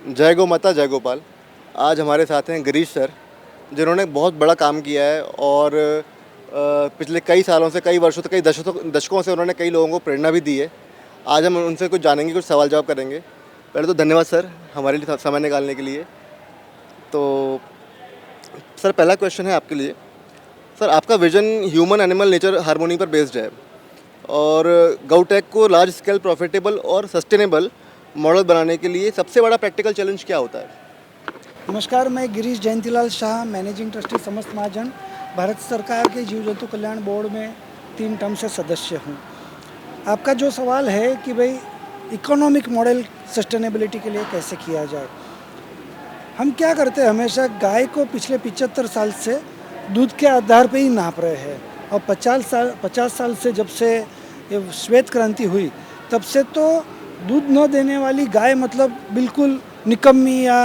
जय गौ माता जय गोपाल। आज हमारे साथ हैं गिरीश सर, जिन्होंने बहुत बड़ा काम किया है और पिछले कई सालों से, कई वर्षों से, कई दशकों से उन्होंने कई लोगों को प्रेरणा भी दी है। आज हम उनसे कुछ जानेंगे, कुछ सवाल जवाब करेंगे। पहले तो धन्यवाद सर हमारे लिए समय निकालने के लिए। तो सर, पहला क्वेश्चन है आपके लिए। सर, आपका vision human animal nature harmony पर बेस्ड है और गौटेक को लार्ज स्केल प्रॉफिटेबल और सस्टेनेबल मॉडल बनाने के लिए सबसे बड़ा प्रैक्टिकल चैलेंज क्या होता है? नमस्कार, मैं गिरीश जयंतीलाल शाह, मैनेजिंग ट्रस्टी समस्त महाजन, भारत सरकार के जीव जंतु कल्याण बोर्ड में 3 टर्म से सदस्य हूँ। आपका जो सवाल है कि भाई इकोनॉमिक मॉडल सस्टेनेबिलिटी के लिए कैसे किया जाए, हम क्या करते हैं, हमेशा गाय को पिछले 75 साल से दूध के आधार पे ही नाप रहे हैं और 50 साल से जब से ये श्वेत क्रांति हुई तब से तो दूध न देने वाली गाय मतलब बिल्कुल निकम्मी या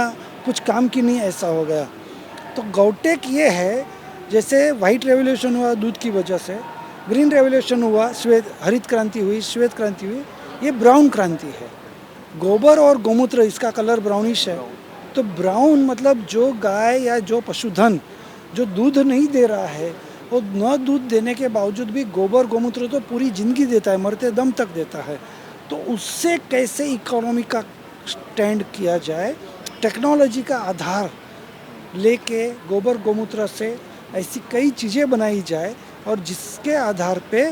कुछ काम की नहीं, ऐसा हो गया। तो गौटेक ये है, जैसे वाइट रेवोल्यूशन हुआ दूध की वजह से, ग्रीन रेवोल्यूशन हुआ, हरित क्रांति हुई, श्वेत क्रांति हुई, ये ब्राउन क्रांति है। गोबर और गौमूत्र, इसका कलर ब्राउनिश है। तो ब्राउन मतलब जो गाय या जो पशुधन जो दूध नहीं दे रहा है, वो न दूध देने के बावजूद भी गोबर गौमूत्र तो पूरी ज़िंदगी देता है, मरते दम तक देता है। तो उससे कैसे इकोनॉमी का स्टैंड किया जाए, टेक्नोलॉजी का आधार लेके गोबर गौमूत्र से ऐसी कई चीज़ें बनाई जाए और जिसके आधार पे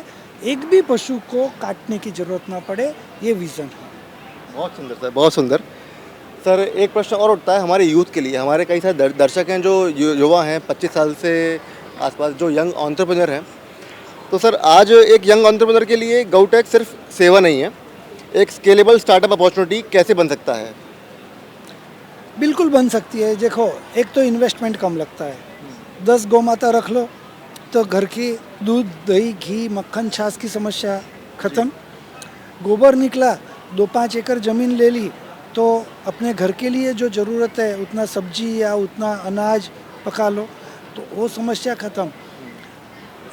एक भी पशु को काटने की ज़रूरत ना पड़े, ये विज़न है। बहुत सुंदर सर, बहुत सुंदर। सर, एक प्रश्न और उठता है हमारे यूथ के लिए। हमारे कई सारे दर्शक हैं जो युवा हैं, 25 साल से आसपास, जो यंग एंटरप्रेन्योर हैं। तो सर, आज एक यंग एंटरप्रेन्योर के लिए गौटेक सिर्फ सेवा नहीं है, एक स्केलेबल स्टार्टअप अपॉर्चुनिटी कैसे बन सकता है? बिल्कुल बन सकती है। देखो, एक तो इन्वेस्टमेंट कम लगता है। 10 गौ माता रख लो तो घर की दूध, दही, घी, मक्खन, छाछ की समस्या ख़त्म। गोबर निकला, 2-5 एकड़ ज़मीन ले ली तो अपने घर के लिए जो ज़रूरत है उतना सब्जी या उतना अनाज पका लो, तो वो समस्या ख़त्म।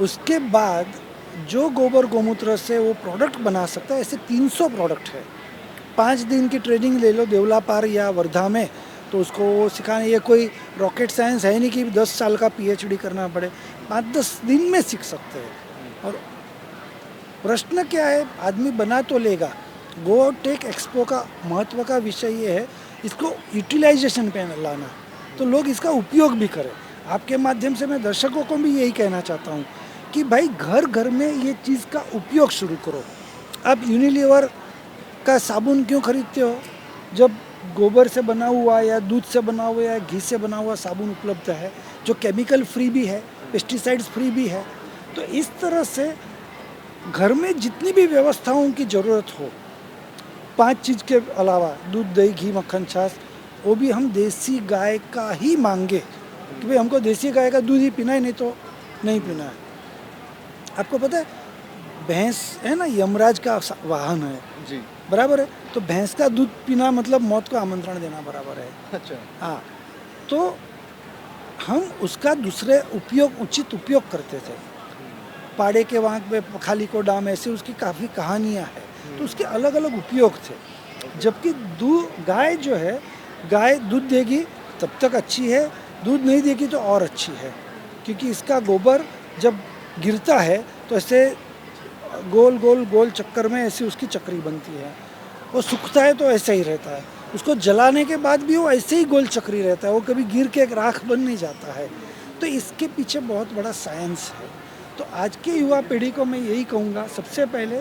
उसके बाद जो गोबर गौमूत्र से वो प्रोडक्ट बना सकता है, ऐसे 300 प्रोडक्ट है। 5 दिन की ट्रेनिंग ले लो देवलापार या वर्धा में, तो उसको वो सिखाने, ये कोई रॉकेट साइंस है नहीं कि 10 साल का PhD करना पड़े, 5-10 दिन में सीख सकते हैं। और प्रश्न क्या है, आदमी बना तो लेगा। गौटेक एक्सपो का महत्व का विषय ये है, इसको यूटिलाइजेशन पे लाना, तो लोग इसका उपयोग भी करें। आपके माध्यम से मैं दर्शकों को भी यही कहना चाहता हूँ कि भाई घर घर में ये चीज़ का उपयोग शुरू करो। आप यूनिलीवर का साबुन क्यों खरीदते हो, जब गोबर से बना हुआ या दूध से बना हुआ या घी से बना हुआ साबुन उपलब्ध है, जो केमिकल फ्री भी है, पेस्टिसाइड्स फ्री भी है। तो इस तरह से घर में जितनी भी व्यवस्थाओं की ज़रूरत हो, 5 चीज़ के अलावा दूध, दही, घी, मक्खन, छाछ, वो भी हम देसी गाय का ही मांगे कि भाई हमको देसी गाय का दूध ही पीना है, नहीं तो नहीं पीना है। आपको पता है, भैंस है ना, यमराज का वाहन है जी। बराबर है, तो भैंस का दूध पीना मतलब मौत को आमंत्रण देना बराबर है। अच्छा। हाँ, तो हम उसका दूसरे उपयोग, उचित उपयोग करते थे। पाड़े के वहाँ पे खाली को डाम, ऐसे उसकी काफ़ी कहानियाँ हैं। तो उसके अलग अलग उपयोग थे। जबकि गाय जो है, गाय दूध देगी तब तक अच्छी है, दूध नहीं देगी तो और अच्छी है, क्योंकि इसका गोबर जब गिरता है तो ऐसे गोल गोल गोल चक्कर में ऐसी उसकी चक्री बनती है। वो सूखता है तो ऐसे ही रहता है, उसको जलाने के बाद भी वो ऐसे ही गोल चक्री रहता है, वो कभी गिर के राख बन नहीं जाता है। तो इसके पीछे बहुत बड़ा साइंस है। तो आज के युवा पीढ़ी को मैं यही कहूँगा, सबसे पहले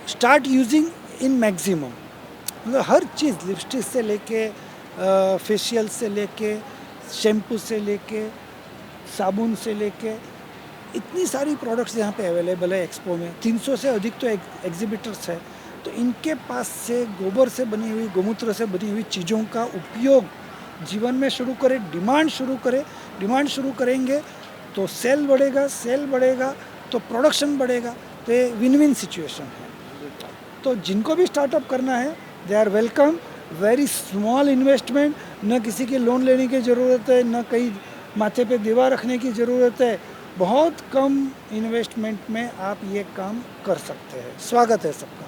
स्टार्ट यूजिंग इन मैक्सिमम, मतलब हर चीज़, लिपस्टिक से लेके फेशियल से लेके, शैम्पू से लेके, साबुन से लेके, इतनी सारी प्रोडक्ट्स यहाँ पे अवेलेबल है एक्सपो में। 300 से अधिक तो एग्जिबिटर्स है। तो इनके पास से गोबर से बनी हुई, गौमूत्र से बनी हुई चीज़ों का उपयोग जीवन में शुरू करें, डिमांड शुरू करें। डिमांड शुरू करेंगे तो सेल बढ़ेगा तो प्रोडक्शन बढ़ेगा। तो ये विन विन सिचुएशन है। तो जिनको भी स्टार्टअप करना है, they are welcome. Very small investment, न किसी की लोन लेने की ज़रूरत है, न कहीं माथे पे दीवार रखने की ज़रूरत है। बहुत कम इन्वेस्टमेंट में आप ये काम कर सकते हैं। स्वागत है सबका।